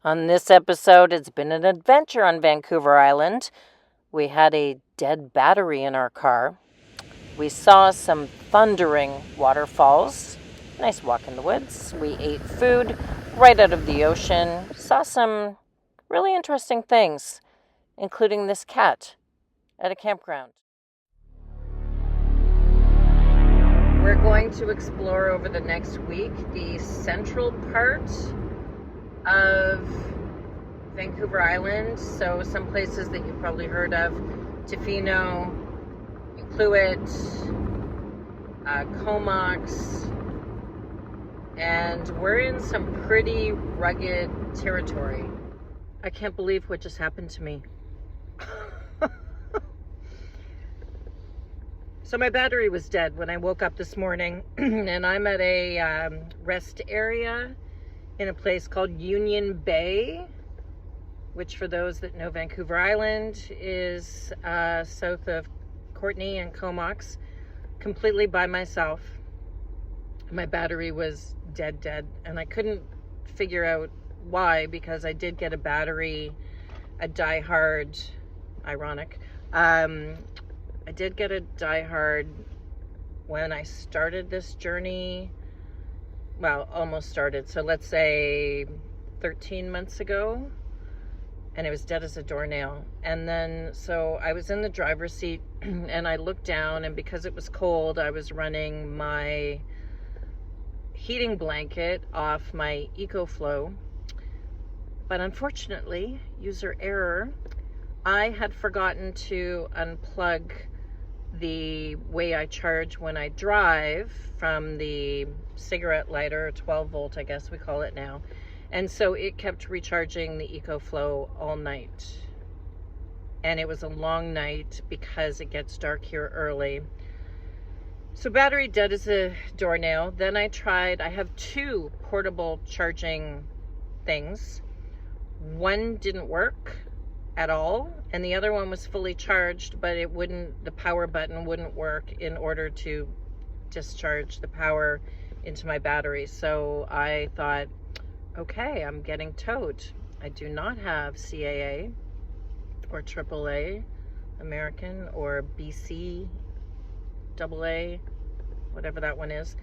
On this episode, it's been an adventure on Vancouver Island. We had a dead battery in our car. We saw some thundering waterfalls. Nice walk in the woods. We ate food right out of the ocean. Saw some really interesting things, including this cat at a campground. We're going to explore over the next week the central part of Vancouver Island, so some places that you've probably heard of: Tofino, Enroute, Comox, and we're in some pretty rugged territory. I can't believe what just happened to me. So my battery was dead when I woke up this morning, and I'm at a rest area in a place called Union Bay, which, for those that know Vancouver Island, is south of Courtenay and Comox, completely by myself. My battery was dead, and I couldn't figure out why, because I did get a battery, a die-hard, ironic, I did get a die-hard when I started this journey. Well, almost started. So let's say 13 months ago, and it was dead as a doornail. And then, so I was in the driver's seat and I looked down, and because it was cold, I was running my heating blanket off my EcoFlow. But unfortunately, user error, I had forgotten to unplug the way I charge when I drive from the cigarette lighter, 12 volt, I guess we call it now. And so it kept recharging the EcoFlow all night. And it was a long night because it gets dark here early. So battery dead as a doornail. Then I have two portable charging things. One didn't work at all, and the other one was fully charged, but the power button wouldn't work in order to discharge the power into my battery. So I thought, okay, I'm getting towed. I do not have CAA or AAA American or BC AA, whatever that one is.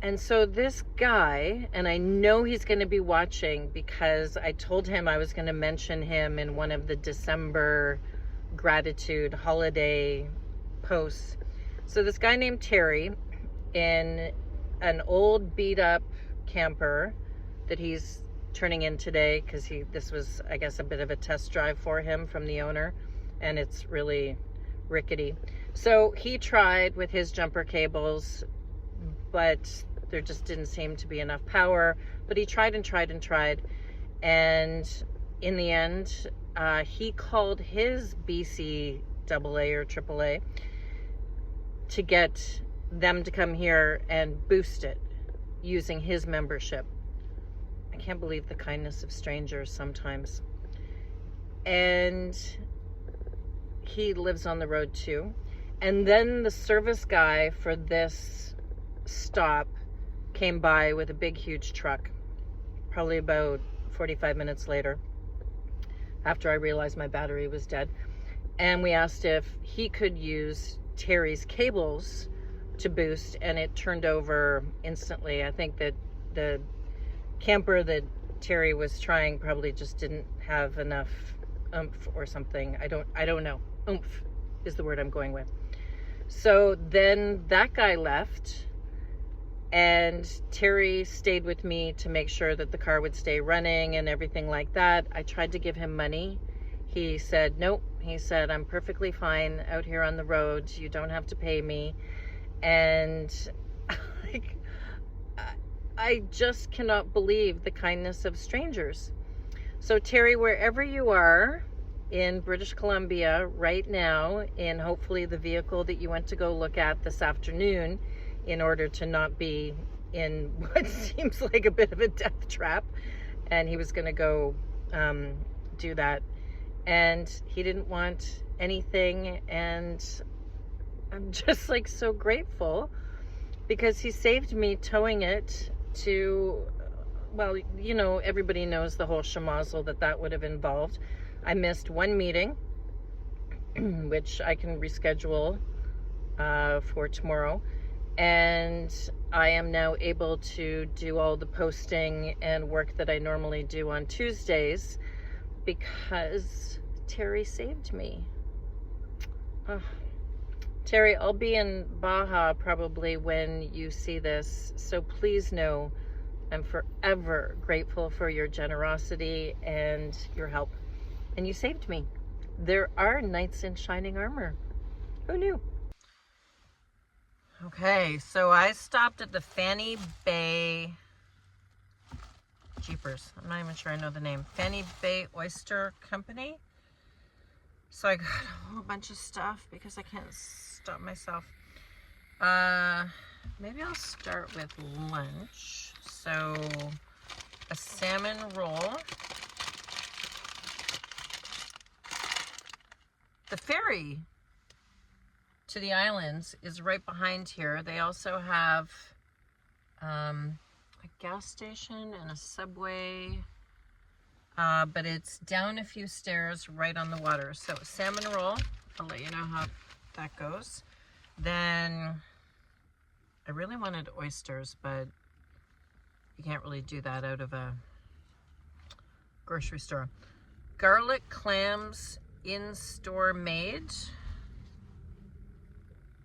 And so this guy, and I know he's going to be watching because I told him I was going to mention him in one of the December gratitude holiday posts. So this guy named Terry, in an old beat up camper that he's turning in today, because this was, I guess, a bit of a test drive for him from the owner, and it's really rickety. So he tried with his jumper cables, but there just didn't seem to be enough power. But he tried and tried and tried, and in the end, he called his BC AA or AAA to get them to come here and boost it using his membership. I can't believe the kindness of strangers sometimes. And he lives on the road too. And then the service guy for this stop came by with a big, huge truck, probably about 45 minutes later, after I realized my battery was dead. And we asked if he could use Terry's cables to boost, and it turned over instantly. I think that the camper that Terry was trying probably just didn't have enough oomph or something. I don't know. Oomph is the word I'm going with. So then that guy left, and Terry stayed with me to make sure that the car would stay running and everything like that. I tried to give him money. He said, nope. He said, I'm perfectly fine out here on the roads. You don't have to pay me. And I just cannot believe the kindness of strangers. So Terry, wherever you are in British Columbia right now, in hopefully the vehicle that you went to go look at this afternoon, in order to not be in what seems like a bit of a death trap, and he was going to go do that, and he didn't want anything, and I'm just like so grateful because he saved me towing it to well, you know, everybody knows the whole schmozzle that would have involved. I missed one meeting, which I can reschedule for tomorrow. And I am now able to do all the posting and work that I normally do on Tuesdays because Terry saved me. Terry, I'll be in Baja probably when you see this, so please know I'm forever grateful for your generosity and your help. And you saved me. There are knights in shining armor. Who knew? Okay, so I stopped at the Fanny Bay, jeepers, I'm not even sure I know the name, Fanny Bay Oyster Company. So I got a whole bunch of stuff because I can't stop myself. Maybe I'll start with lunch. So a salmon roll. The ferry to the islands is right behind here. They also have a gas station and a Subway, but it's down a few stairs right on the water. So salmon roll, I'll let you know how that goes. Then I really wanted oysters, but you can't really do that out of a grocery store. Garlic clams in-store made.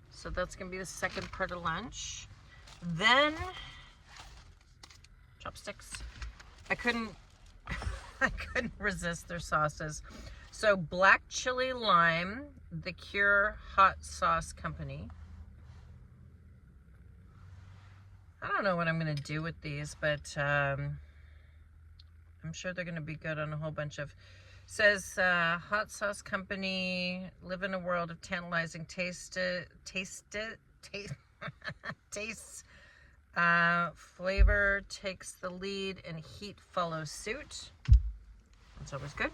So that's going to be the second part of lunch. Then, chopsticks. I couldn't resist their sauces. So black chili lime, the Cure Hot Sauce Company. I don't know what I'm going to do with these, but I'm sure they're going to be good on a whole bunch of... Says Hot Sauce Company, live in a world of tantalizing tastes, flavor takes the lead and heat follows suit. That's always good.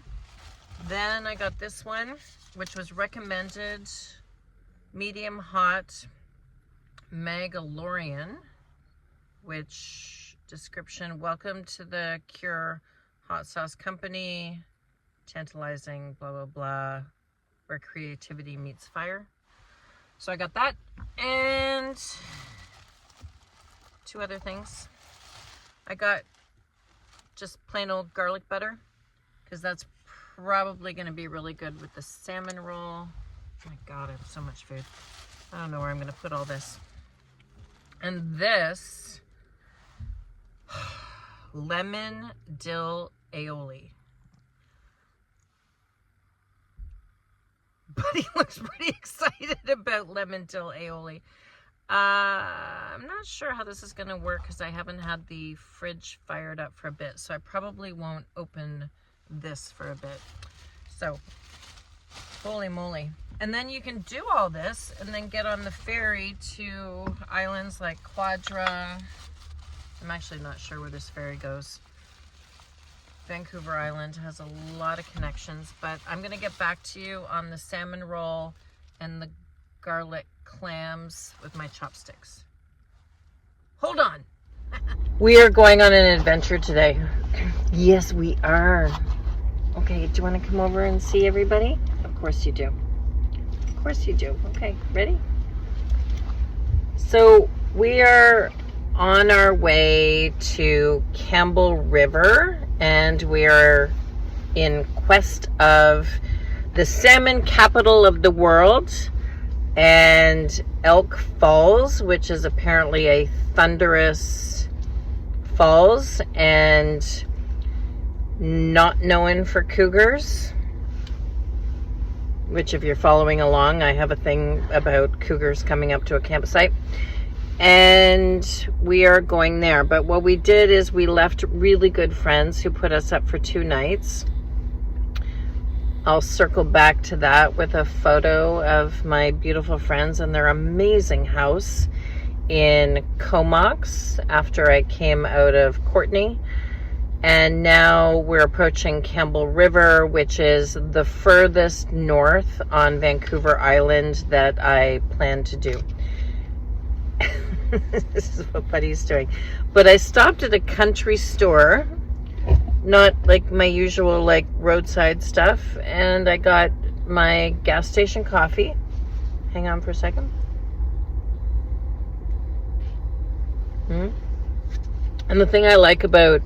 Then I got this one, which was recommended, medium hot Magalorean, which description, welcome to the Cure Hot Sauce Company, tantalizing, blah, blah, blah, where creativity meets fire. So I got that, and two other things. I got just plain old garlic butter, because that's probably going to be really good with the salmon roll. Oh my God, I have so much food. I don't know where I'm going to put all this. And this, lemon dill aioli. But he looks pretty excited about lemon dill aioli. I'm not sure how this is going to work because I haven't had the fridge fired up for a bit. So I probably won't open this for a bit. So, holy moly. And then you can do all this and then get on the ferry to islands like Quadra. I'm actually not sure where this ferry goes. Vancouver Island has a lot of connections, but I'm going to get back to you on the salmon roll and the garlic clams with my chopsticks. Hold on. We are going on an adventure today. Yes, we are. Okay, do you want to come over and see everybody? Of course you do. Of course you do. Okay, ready? So we are on our way to Campbell River, and we are in quest of the salmon capital of the world, and Elk Falls, which is apparently a thunderous falls and not known for cougars, which if you're following along, I have a thing about cougars coming up to a campsite. And we are going there. But what we did is we left really good friends who put us up for 2 nights. I'll circle back to that with a photo of my beautiful friends and their amazing house in Comox after I came out of Courtenay. And now we're approaching Campbell River, which is the furthest north on Vancouver Island that I plan to do. This is what Buddy's doing. But I stopped at a country store, not like my usual like roadside stuff, and I got my gas station coffee. Hang on for a second. And the thing I like about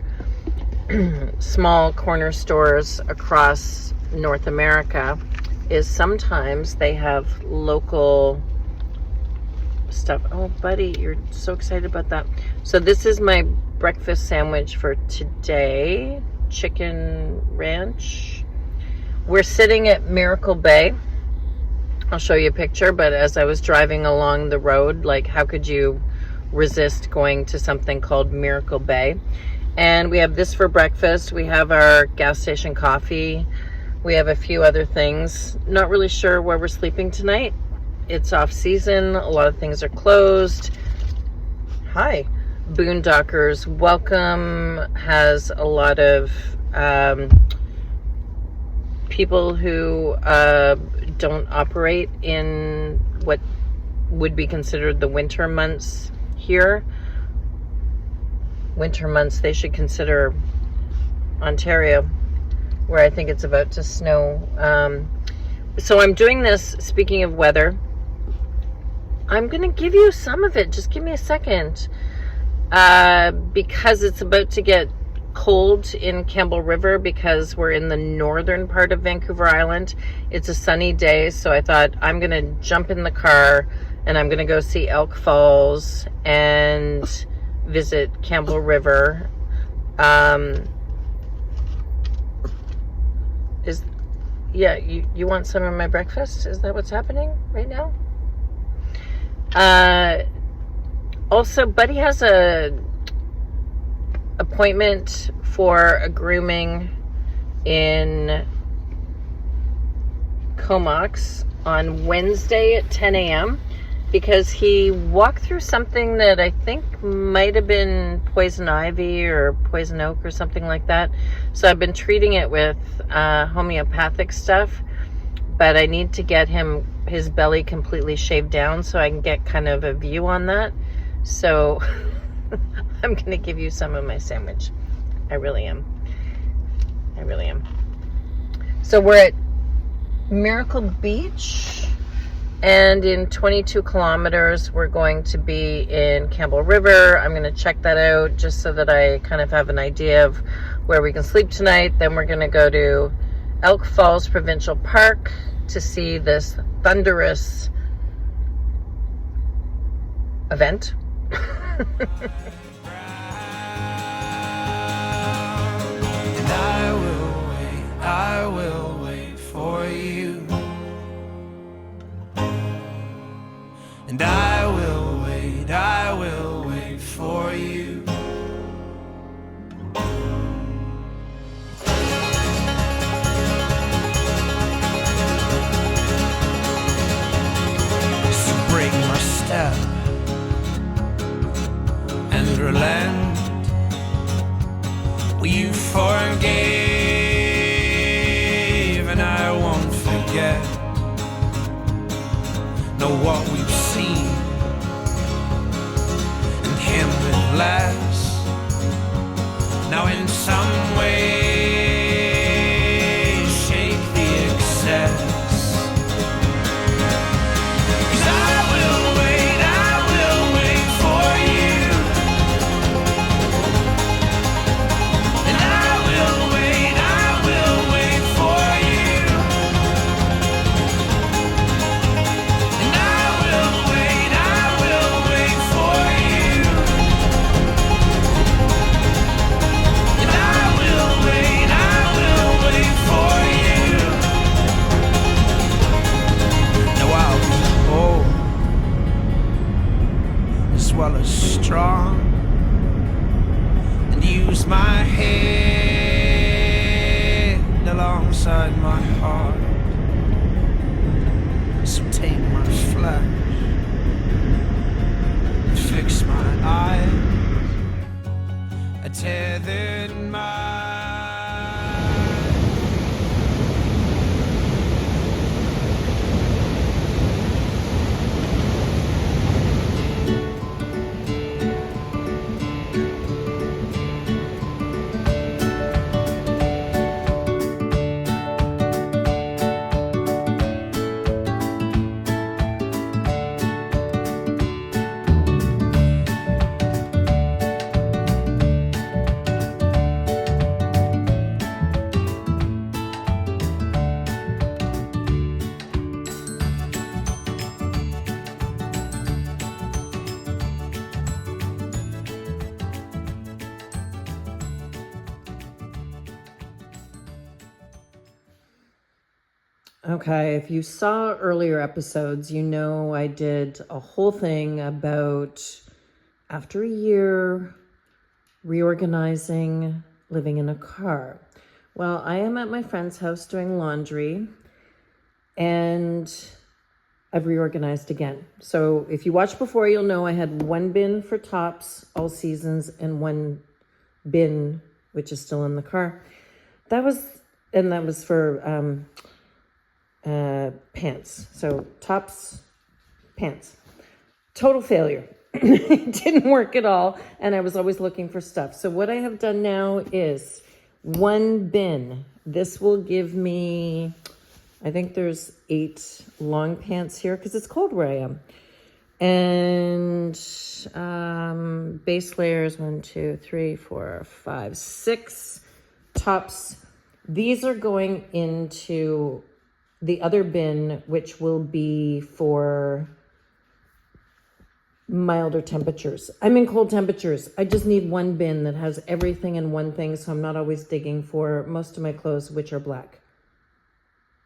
small corner stores across North America is sometimes they have local stuff. Oh, Buddy, you're so excited about that. So this is my breakfast sandwich for today. Chicken ranch. We're sitting at Miracle Bay. I'll show you a picture, but as I was driving along the road, like, how could you resist going to something called Miracle Bay? And we have this for breakfast. We have our gas station coffee. We have a few other things. Not really sure where we're sleeping tonight. It's off season. A lot of things are closed. Hi. Boondockers Welcome has a lot of people who don't operate in what would be considered the winter months here. Winter months, they should consider Ontario, where I think it's about to snow. So I'm doing this, speaking of weather, I'm going to give you some of it. Just give me a second. Because it's about to get cold in Campbell River, because we're in the northern part of Vancouver Island. It's a sunny day, so I thought I'm going to jump in the car and I'm going to go see Elk Falls and visit Campbell River. You want some of my breakfast? Is that what's happening right now? Also, Buddy has a appointment for a grooming in Comox on Wednesday at 10 a.m. because he walked through something that I think might have been poison ivy or poison oak or something like that. So I've been treating it with homeopathic stuff, but I need to get his belly completely shaved down so I can get kind of a view on that. So I'm going to give you some of my sandwich. I really am. So we're at Miracle Beach, and in 22 kilometers we're going to be in Campbell River. I'm going to check that out just so that I kind of have an idea of where we can sleep tonight. Then we're going to go to Elk Falls Provincial Park to see this thunderous event. I will wait for you. And I will wait for you. So break my step and relent. Will you forgive and I won't forget? Know what we've seen and him with less. Now in some way shake the excess. Well as strong, and use my head alongside my heart. So take my flesh and fix my eyes. I tethered my Okay, if you saw earlier episodes, you know I did a whole thing about after a year reorganizing, living in a car. Well, I am at my friend's house doing laundry and I've reorganized again. So if you watched before, you'll know I had one bin for tops, all seasons, and one bin, which is still in the car. That was for pants. So tops, pants. Total failure. It didn't work at all. And I was always looking for stuff. So what I have done now is one bin. This will give me, I think there's 8 long pants here because it's cold where I am. And base layers, 1, 2, 3, 4, 5, 6 tops. These are going into the other bin, which will be for milder temperatures. I'm in cold temperatures. I just need one bin that has everything in one thing, so I'm not always digging for most of my clothes, which are black.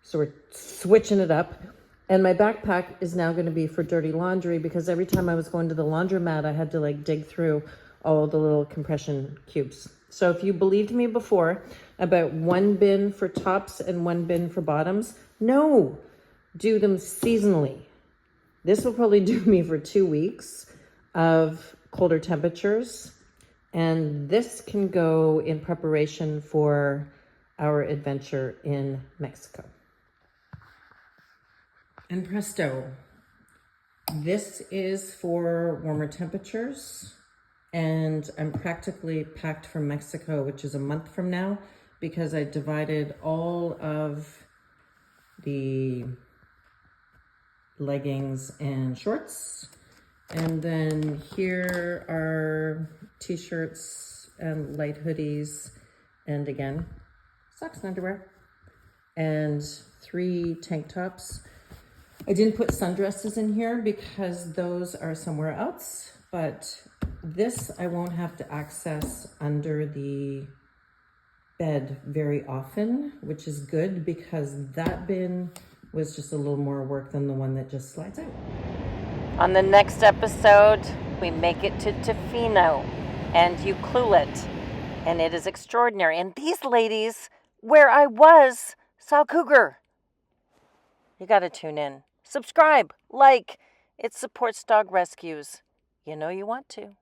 So we're switching it up. And my backpack is now going to be for dirty laundry because every time I was going to the laundromat, I had to like dig through all the little compression cubes. So if you believed me before about one bin for tops and one bin for bottoms, no, do them seasonally. This will probably do me for 2 weeks of colder temperatures. And this can go in preparation for our adventure in Mexico. And presto, this is for warmer temperatures. And I'm practically packed for Mexico, which is a month from now, because I divided all of the leggings and shorts. And then here are t-shirts and light hoodies. And again, socks and underwear. And 3 tank tops. I didn't put sundresses in here because those are somewhere else, but this I won't have to access under the bed very often, which is good because that bin was just a little more work than the one that just slides out. On the next episode, we make it to Tofino and Ucluelet, and it is extraordinary. And these ladies, where I was, saw cougar. You got to tune in. Subscribe, like. It supports dog rescues. You know you want to.